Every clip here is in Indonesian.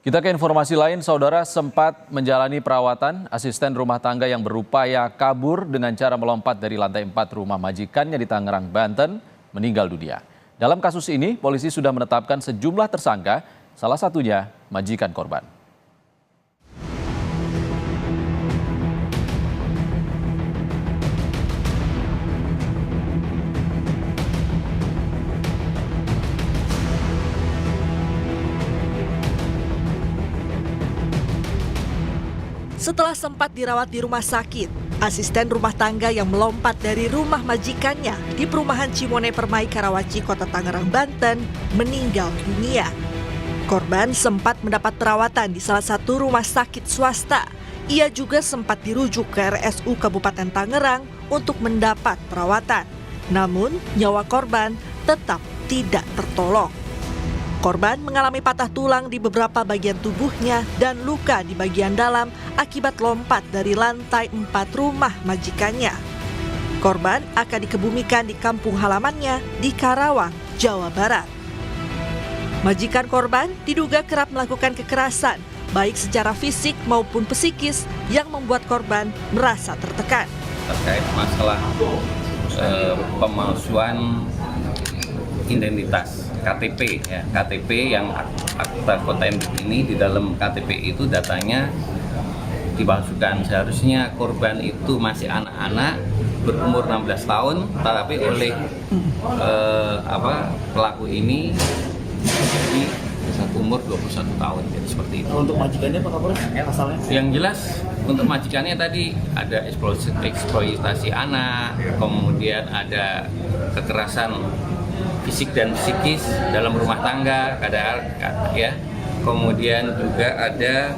Kita ke informasi lain, saudara sempat menjalani perawatan asisten rumah tangga yang berupaya kabur dengan cara melompat dari lantai 4 rumah majikannya di Tangerang, Banten, meninggal dunia. Dalam kasus ini, polisi sudah menetapkan sejumlah tersangka, salah satunya majikan korban. Setelah sempat dirawat di rumah sakit, asisten rumah tangga yang melompat dari rumah majikannya di perumahan Cimone Permai, Karawaci, Kota Tangerang, Banten, meninggal dunia. Korban sempat mendapat perawatan di salah satu rumah sakit swasta. Ia juga sempat dirujuk ke RSU Kabupaten Tangerang untuk mendapat perawatan. Namun, nyawa korban tetap tidak tertolong. Korban mengalami patah tulang di beberapa bagian tubuhnya dan luka di bagian dalam akibat lompat dari lantai 4 rumah majikannya. Korban akan dikebumikan di kampung halamannya di Karawang, Jawa Barat. Majikan korban diduga kerap melakukan kekerasan, baik secara fisik maupun psikis, yang membuat korban merasa tertekan. Terkait masalah pemalsuan identitas KTP, ya, KTP yang akta kota ini, di dalam KTP itu datanya dipalsukan. Seharusnya korban itu masih anak-anak berumur 16 tahun, tetapi oleh pelaku ini di umur 21 tahun, jadi seperti itu. Untuk majikannya Pak Kapolres, pasalnya? Yang jelas untuk majikannya tadi ada eksploitasi anak, kemudian ada kekerasan fisik dan psikis dalam rumah tangga, ya. Kemudian juga ada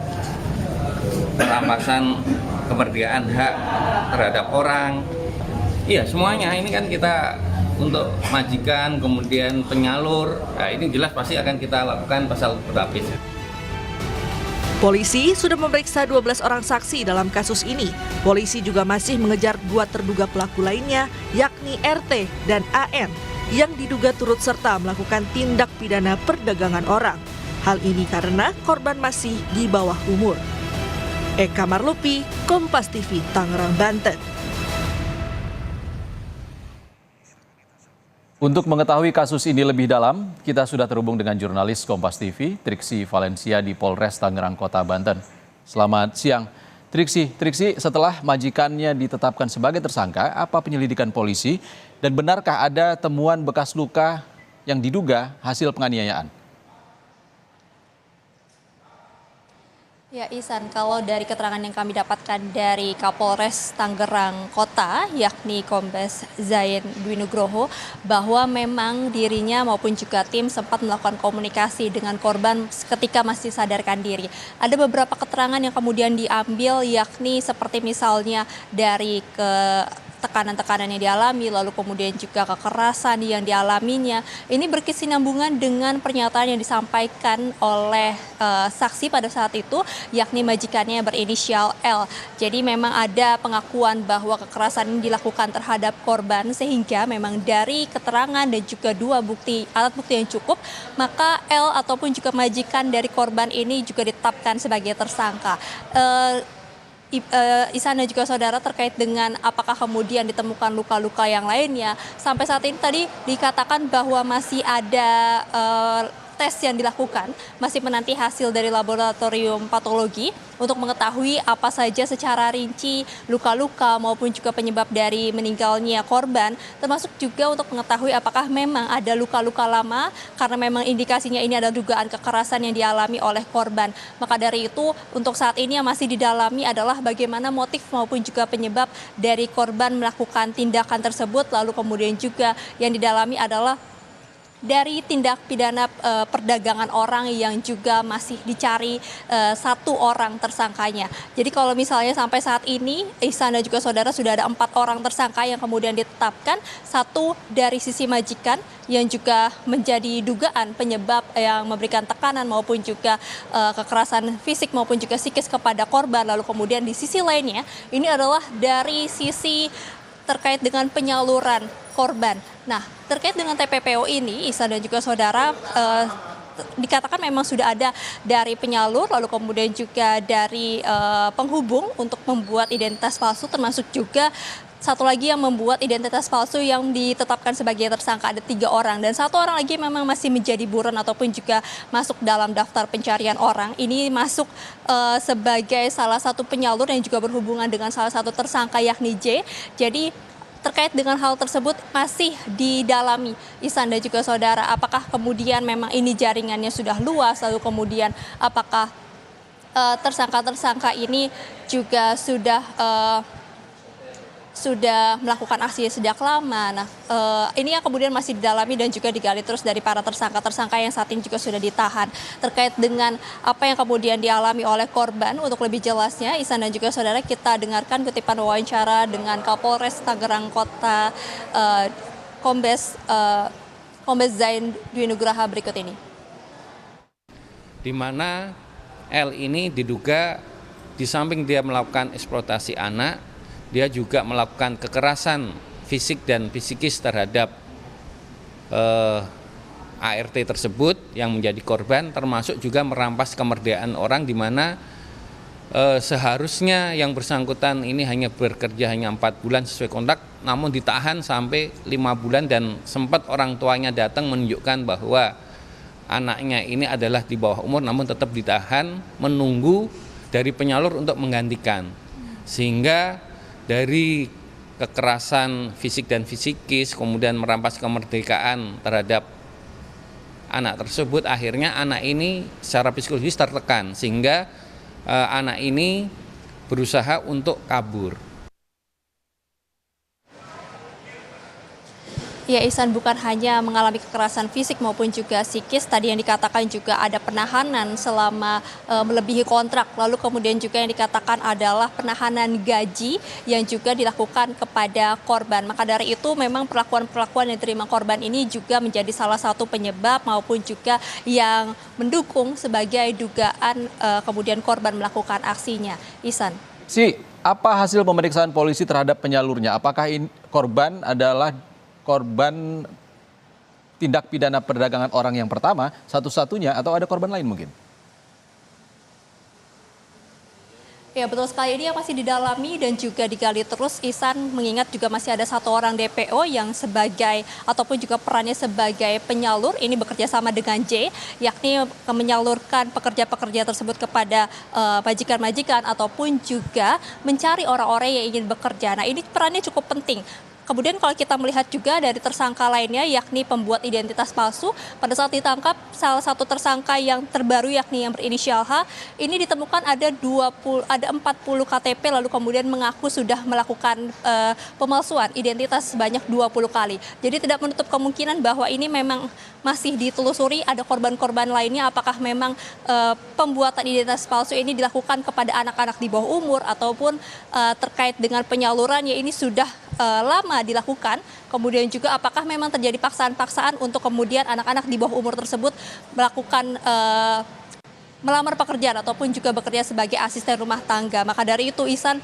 perampasan kemerdekaan hak terhadap orang. Iya, semuanya ini kan kita untuk majikan, kemudian penyalur. Nah, ini jelas pasti akan kita lakukan pasal berlapis. Polisi sudah memeriksa 12 orang saksi dalam kasus ini. Polisi juga masih mengejar 2 terduga pelaku lainnya, yakni RT dan AN, yang diduga turut serta melakukan tindak pidana perdagangan orang. Hal ini karena korban masih di bawah umur. Eka Marlupi, Kompas TV, Tangerang, Banten. Untuk mengetahui kasus ini lebih dalam, kita sudah terhubung dengan jurnalis Kompas TV, Triksi Valencia di Polres Tangerang, Kota Banten. Selamat siang, Triksi. Triksi, setelah majikannya ditetapkan sebagai tersangka, apa penyelidikan polisi? Dan benarkah ada temuan bekas luka yang diduga hasil penganiayaan? Ya Ihsan, kalau dari keterangan yang kami dapatkan dari Kapolres Tangerang Kota, yakni Kombes Zain Dwi Nugroho, bahwa memang dirinya maupun juga tim sempat melakukan komunikasi dengan korban ketika masih sadarkan diri. Ada beberapa keterangan yang kemudian diambil, yakni seperti misalnya dari tekanan-tekanan yang dialami, lalu kemudian juga kekerasan yang dialaminya. Ini berkesinambungan dengan pernyataan yang disampaikan oleh saksi pada saat itu, yakni majikannya berinisial L. Jadi memang ada pengakuan bahwa kekerasan ini dilakukan terhadap korban, sehingga memang dari keterangan dan juga 2 alat bukti yang cukup, maka L ataupun juga majikan dari korban ini juga ditetapkan sebagai tersangka. Ihsan dan juga saudara, terkait dengan apakah kemudian ditemukan luka-luka yang lainnya, sampai saat ini tadi dikatakan bahwa masih ada tes yang dilakukan, masih menanti hasil dari laboratorium patologi untuk mengetahui apa saja secara rinci luka-luka maupun juga penyebab dari meninggalnya korban, termasuk juga untuk mengetahui apakah memang ada luka-luka lama, karena memang indikasinya ini ada dugaan kekerasan yang dialami oleh korban. Maka dari itu, untuk saat ini yang masih didalami adalah bagaimana motif maupun juga penyebab dari korban melakukan tindakan tersebut, lalu kemudian juga yang didalami adalah dari tindak pidana perdagangan orang yang juga masih dicari 1 orang tersangkanya. Jadi kalau misalnya sampai saat ini, Ihsan dan juga saudara, sudah ada 4 orang tersangka yang kemudian ditetapkan, 1 dari sisi majikan yang juga menjadi dugaan penyebab yang memberikan tekanan maupun juga kekerasan fisik maupun juga psikis kepada korban. Lalu kemudian di sisi lainnya, ini adalah dari sisi terkait dengan penyaluran korban. Nah, terkait dengan TPPO ini, Ihsan dan juga saudara, dikatakan memang sudah ada dari penyalur, lalu kemudian juga dari penghubung untuk membuat identitas palsu, termasuk juga satu lagi yang membuat identitas palsu yang ditetapkan sebagai tersangka, ada 3 orang. Dan 1 orang lagi memang masih menjadi buron ataupun juga masuk dalam daftar pencarian orang. Ini masuk sebagai salah satu penyalur yang juga berhubungan dengan salah satu tersangka yakni J. Jadi terkait dengan hal tersebut masih didalami Ihsan dan juga saudara. Apakah kemudian memang ini jaringannya sudah luas, lalu kemudian apakah tersangka-tersangka ini juga sudah melakukan aksi sejak lama. Nah, ini yang kemudian masih didalami dan juga digali terus dari para tersangka-tersangka yang saat ini juga sudah ditahan. Terkait dengan apa yang kemudian dialami oleh korban, untuk lebih jelasnya, Ihsan dan juga saudara, kita dengarkan kutipan wawancara dengan Kapolres Tangerang Kota, Kombes Zain Dwi Nugraha berikut ini. Di mana L ini diduga di samping dia melakukan eksploitasi anak, dia juga melakukan kekerasan fisik dan psikis terhadap ART tersebut yang menjadi korban, termasuk juga merampas kemerdekaan orang, di mana seharusnya yang bersangkutan ini hanya bekerja hanya 4 bulan sesuai kontrak, namun ditahan sampai 5 bulan dan sempat orang tuanya datang menunjukkan bahwa anaknya ini adalah di bawah umur, namun tetap ditahan menunggu dari penyalur untuk menggantikan. Sehingga dari kekerasan fisik dan psikis, kemudian merampas kemerdekaan terhadap anak tersebut, akhirnya anak ini secara psikologis tertekan, sehingga anak ini berusaha untuk kabur. Ya, Ihsan, bukan hanya mengalami kekerasan fisik maupun juga psikis, tadi yang dikatakan juga ada penahanan selama melebihi kontrak, lalu kemudian juga yang dikatakan adalah penahanan gaji yang juga dilakukan kepada korban. Maka dari itu memang perlakuan-perlakuan yang diterima korban ini juga menjadi salah satu penyebab maupun juga yang mendukung sebagai dugaan kemudian korban melakukan aksinya. Ihsan. Apa hasil pemeriksaan polisi terhadap penyalurnya? Apakah korban adalah korban tindak pidana perdagangan orang yang pertama, satu-satunya, atau ada korban lain mungkin? Ya, betul sekali, ini yang masih didalami dan juga digali terus, Ihsan, mengingat juga masih ada 1 orang DPO yang sebagai ataupun juga perannya sebagai penyalur, ini bekerja sama dengan J, yakni menyalurkan pekerja-pekerja tersebut kepada majikan-majikan ataupun juga mencari orang-orang yang ingin bekerja. Nah, ini perannya cukup penting. Kemudian kalau kita melihat juga dari tersangka lainnya, yakni pembuat identitas palsu, pada saat ditangkap salah satu tersangka yang terbaru yakni yang berinisial H, ini ditemukan ada 40 KTP, lalu kemudian mengaku sudah melakukan pemalsuan identitas sebanyak 20 kali. Jadi tidak menutup kemungkinan bahwa ini memang masih ditelusuri, ada korban-korban lainnya, apakah memang pembuatan identitas palsu ini dilakukan kepada anak-anak di bawah umur ataupun terkait dengan penyalurannya ini sudah lama dilakukan, kemudian juga apakah memang terjadi paksaan-paksaan untuk kemudian anak-anak di bawah umur tersebut melakukan melamar pekerjaan ataupun juga bekerja sebagai asisten rumah tangga. Maka dari itu, Ihsan,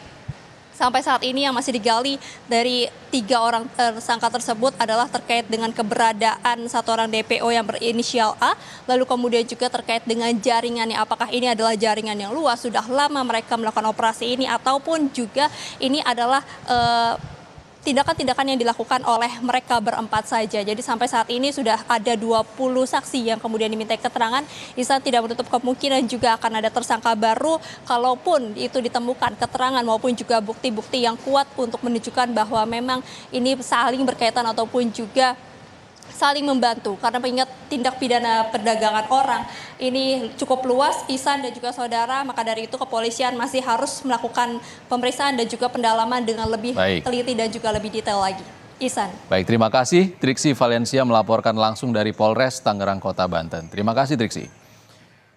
sampai saat ini yang masih digali dari 3 orang tersangka tersebut adalah terkait dengan keberadaan 1 orang DPO yang berinisial A, lalu kemudian juga terkait dengan jaringannya, apakah ini adalah jaringan yang luas, sudah lama mereka melakukan operasi ini, ataupun juga ini adalah tindakan-tindakan yang dilakukan oleh mereka berempat saja. Jadi sampai saat ini sudah ada 20 saksi yang kemudian dimintai keterangan. Ihsan, tidak menutup kemungkinan juga akan ada tersangka baru kalaupun itu ditemukan keterangan maupun juga bukti-bukti yang kuat untuk menunjukkan bahwa memang ini saling berkaitan ataupun juga saling membantu, karena mengingat tindak pidana perdagangan orang ini cukup luas, Ihsan dan juga saudara. Maka dari itu kepolisian masih harus melakukan pemeriksaan dan juga pendalaman dengan lebih teliti dan juga lebih detail lagi. Ihsan. Baik, terima kasih Triksi Valencia melaporkan langsung dari Polres Tangerang Kota Banten. Terima kasih Triksi.